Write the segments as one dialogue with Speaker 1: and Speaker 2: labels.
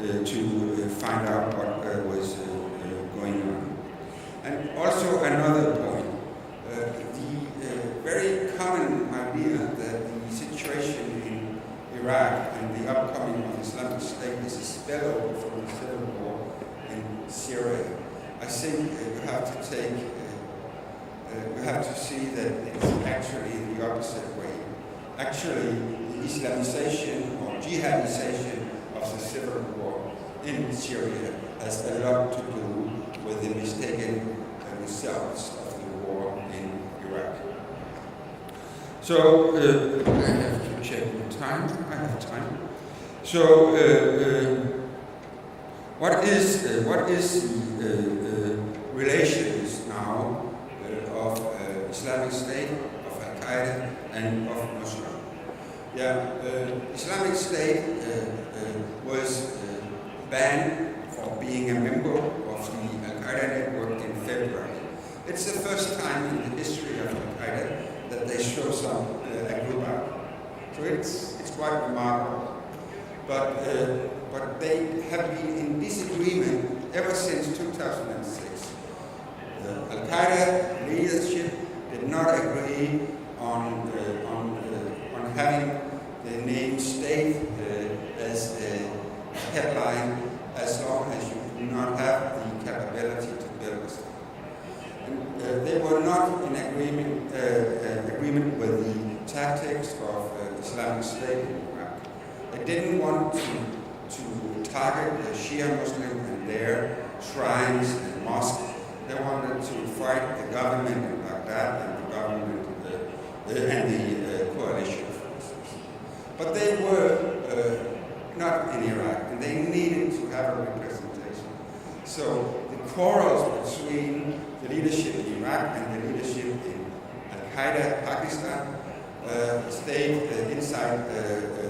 Speaker 1: to find out what was going on. And also another point, the very common idea that the situation in Iraq and the upcoming of Islamic State is a spillover from the civil war in Syria. I think you have to take, you have to see that it's actually the opposite way. Actually, the Islamization or jihadization of the civil war in Syria has a lot to do with the mistaken results of the war in Iraq. So, I have to check the time. I have time. So, what is the relations now of Islamic State, of Al-Qaeda, and of Nusra? Yeah, Islamic State was banned for being a member of the Al-Qaeda network in February. It's the first time in the history of Al-Qaeda that they show some a group out. So it's quite remarkable. But they have been in disagreement ever since 2006. Al-Qaeda leadership did not agree on having the name state as a headline as long as you do not have the capability to build a state. And they were not in agreement with the tactics of Islamic State in Iraq. They didn't want to target the Shia Muslims and their shrines and mosques. They wanted to fight the government in Baghdad and the government and the coalition forces. But they were not in Iraq, and they needed to have a representation. So the quarrels between the leadership in Iraq and the leadership in Al-Qaeda, Pakistan, stayed inside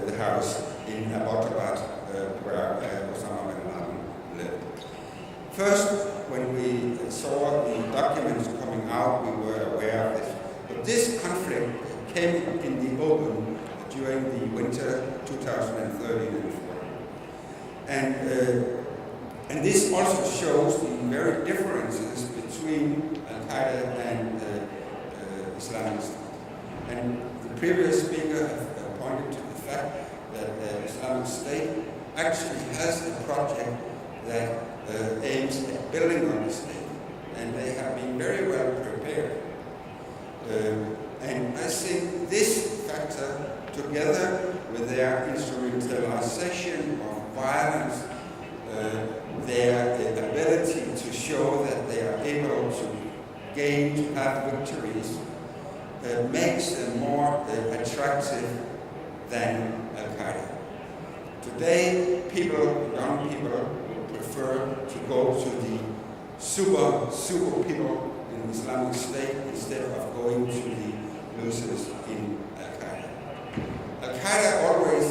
Speaker 1: the house in Abbottabad, where Osama bin Laden lived. First, when we saw the documents coming out, we were aware of this. But this conflict came in the open during the winter 2013 and 14. And this also shows the very differences between Al-Qaeda and Islamic State. And the previous speaker pointed to the fact that Islamic State actually has a project that aims at building on the state, and they have been very well prepared. And I think this factor, together with their instrumentalization of violence, their ability to show that they are able to have victories, makes them more attractive than Al-Qaeda. Today, young people, prefer to go to the super people in Islamic State instead of going to the losers in Al-Qaeda. Al-Qaeda always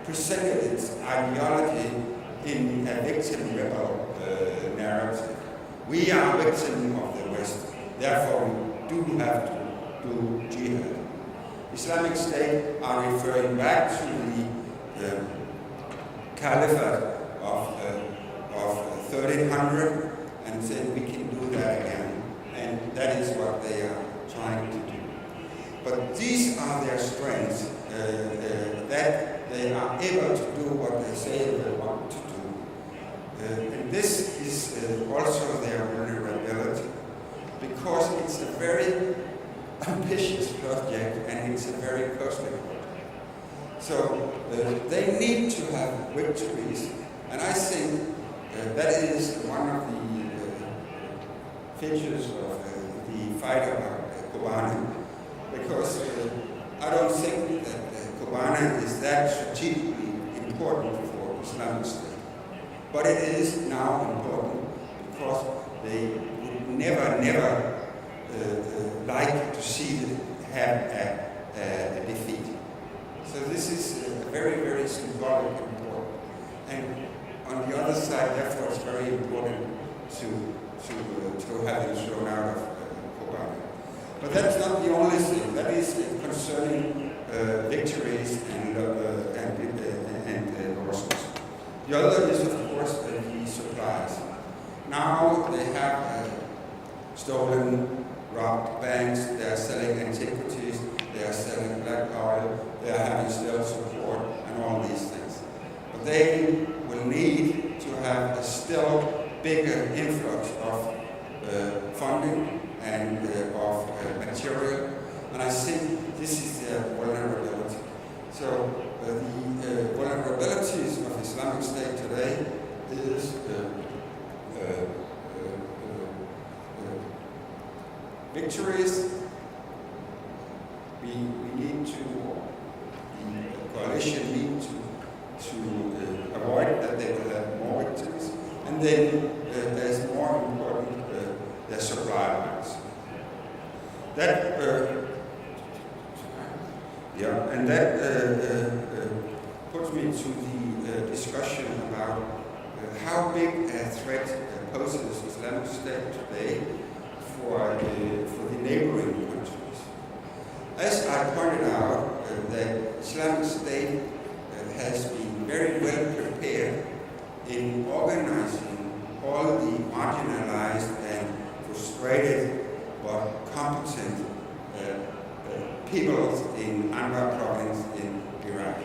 Speaker 1: presented its ideology in a victim-rebel narrative. We are victims of the West, therefore we do have to do jihad. Islamic State are referring back to the caliphate of 1300 and said we can do that again, and that is what they are trying to do. But these are their strengths, that they are able to do what they say they want to do. And this is also their vulnerability, because it's a very ambitious project and it's a very costly project. So they need to have victories, and I think that is one of the features of the fight about Kobane, because I don't think that Kobane is that strategically important for Islamic State. But it is now important because they would never like to see them have a defeat. So this is very, very symbolic and important. And on the other side, therefore, it's very important to have them thrown out of Kobane. But that's not the only thing. That is concerning victories and losses. The other is, of course, the suppliers. Now they have stolen, robbed banks, they are selling antiquities, they are selling black oil, they are having still support, and all these things. But they will need to have a still bigger influx of funding and of material, and I think this is their vulnerability. So the vulnerabilities of Islamic State today is victories. We need to, the coalition need to avoid that they will have more victims, and then there's more important their supply lines. That and that puts me to the discussion about how big a threat poses Islamic State today for the neighboring countries. As I pointed out, that Islamic State has been very well prepared in organizing all the marginalized and frustrated but competent peoples in Anbar province in Iraq.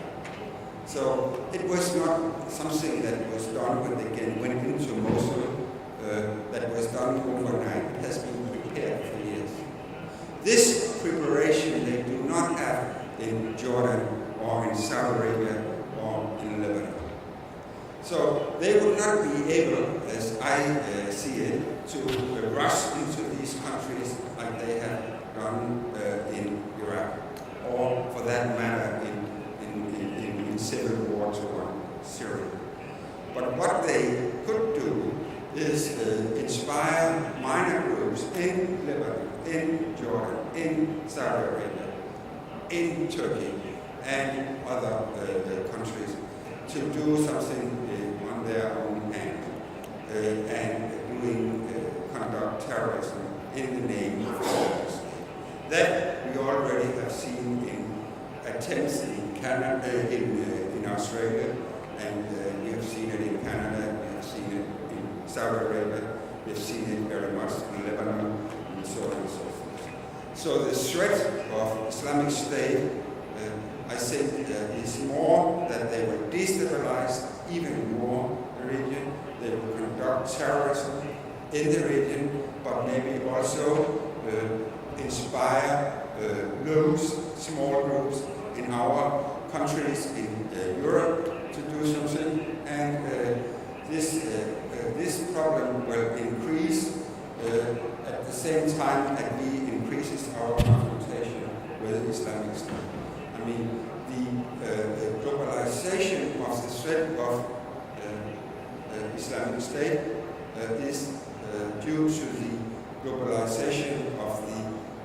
Speaker 1: So it was not something that was done when they went into Mosul, that was done overnight. It has been prepared for years. This preparation they do not have in Jordan or in Saudi Arabia or in Lebanon. So they would not be able, as I see it, to rush into these countries like they have done in Iraq, or for that matter in civil war toward Syria. But what they could do is inspire minor groups in Lebanon, in Jordan, in Saudi Arabia, in Turkey, and other countries to do something on their own hand and conduct terrorism in the name of terrorism. That we already have seen in attempts in Canada, in Australia, and we have seen it in Canada, we have seen it in Saudi Arabia, we have seen it very much in Lebanon, and so on and so forth. So the threat of Islamic State, I think, is more that they will destabilize even more the region. They will conduct terrorism in the region, but maybe also inspire groups, small groups in our countries in Europe to do something, and this problem will increase at the same time that we increases our confrontation with Islamic State. I mean, the globalization of the threat of Islamic State is due to the globalization of the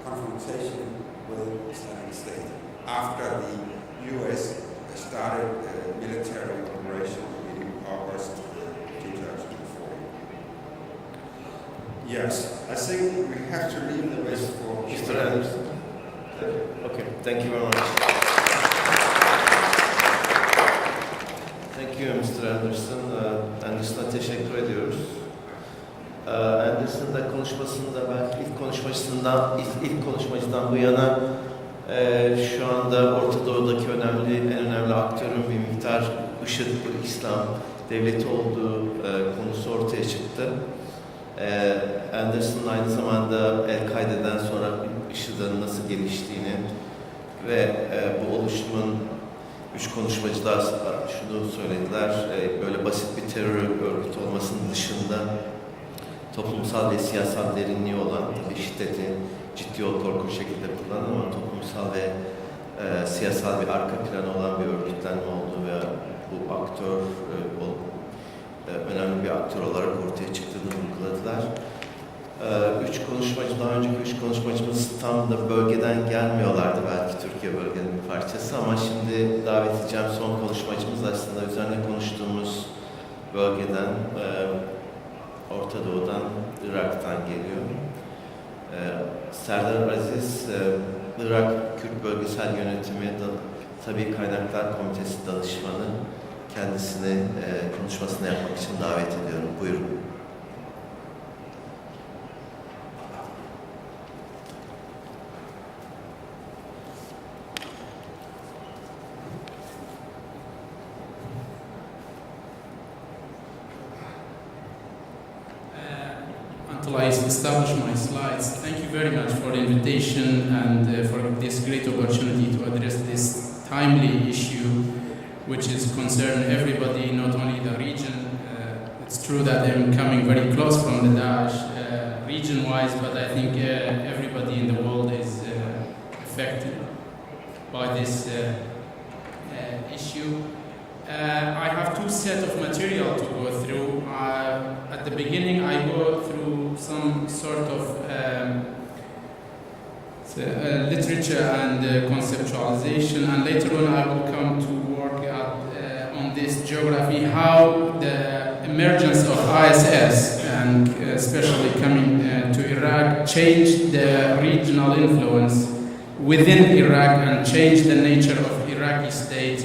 Speaker 1: confrontation with Islamic State after the U.S. started military operation in August 2004. Yes, I think we have to leave the rest for
Speaker 2: Mr. Andersen. Okay, thank you very much. Thank you Mr. Andersen. Andersen'a teşekkür ediyoruz. Andersen de konuşmasında belki ilk konuşmacıdan bu yana şu anda Ortadoğu'daki en önemli aktörün bir miktar IŞİD, İslam devleti olduğu konusu ortaya çıktı. Andersen aynı zamanda El-Kaide'den sonra IŞİD'in nasıl geliştiğini ve bu oluşumun üç konuşmacı da şunu söylediler, böyle basit bir terör örgütü olmasının dışında toplumsal ve siyasal derinliği olan, tabii şiddeti ciddi yol korkunç şekilde kullanan ama toplumsal ve siyasal bir arka planı olan bir örgütlenme olduğu ve bu aktör önemli bir aktör olarak ortaya çıktığını vurguladılar. Daha önceki üç konuşmacımız tam da bölgeden gelmiyorlardı, belki Türkiye bölgenin bir parçası, ama şimdi davet edeceğim son konuşmacımız aslında üzerine konuştuğumuz bölgeden, Ortadoğu'dan, Irak'tan geliyor. Serdar Aziz, Irak Kürt Bölgesel Yönetimi Tabii Kaynaklar Komitesi danışmanı. kendisini konuşmasını yapmak için davet ediyorum. Buyurun.
Speaker 3: Until I establish my slides, thank you very much for the invitation and for this great opportunity to address this timely issue, which is concerned everybody, not only the region. It's true that I'm coming very close from the Daesh region-wise, but I think everybody in the world is affected by this issue. I have two sets of material to go through. At the beginning, I go through some sort of literature and conceptualization, and later on I will come to work on this geography, how the emergence of ISS, and especially coming to Iraq, changed the regional influence within Iraq and changed the nature of Iraqi state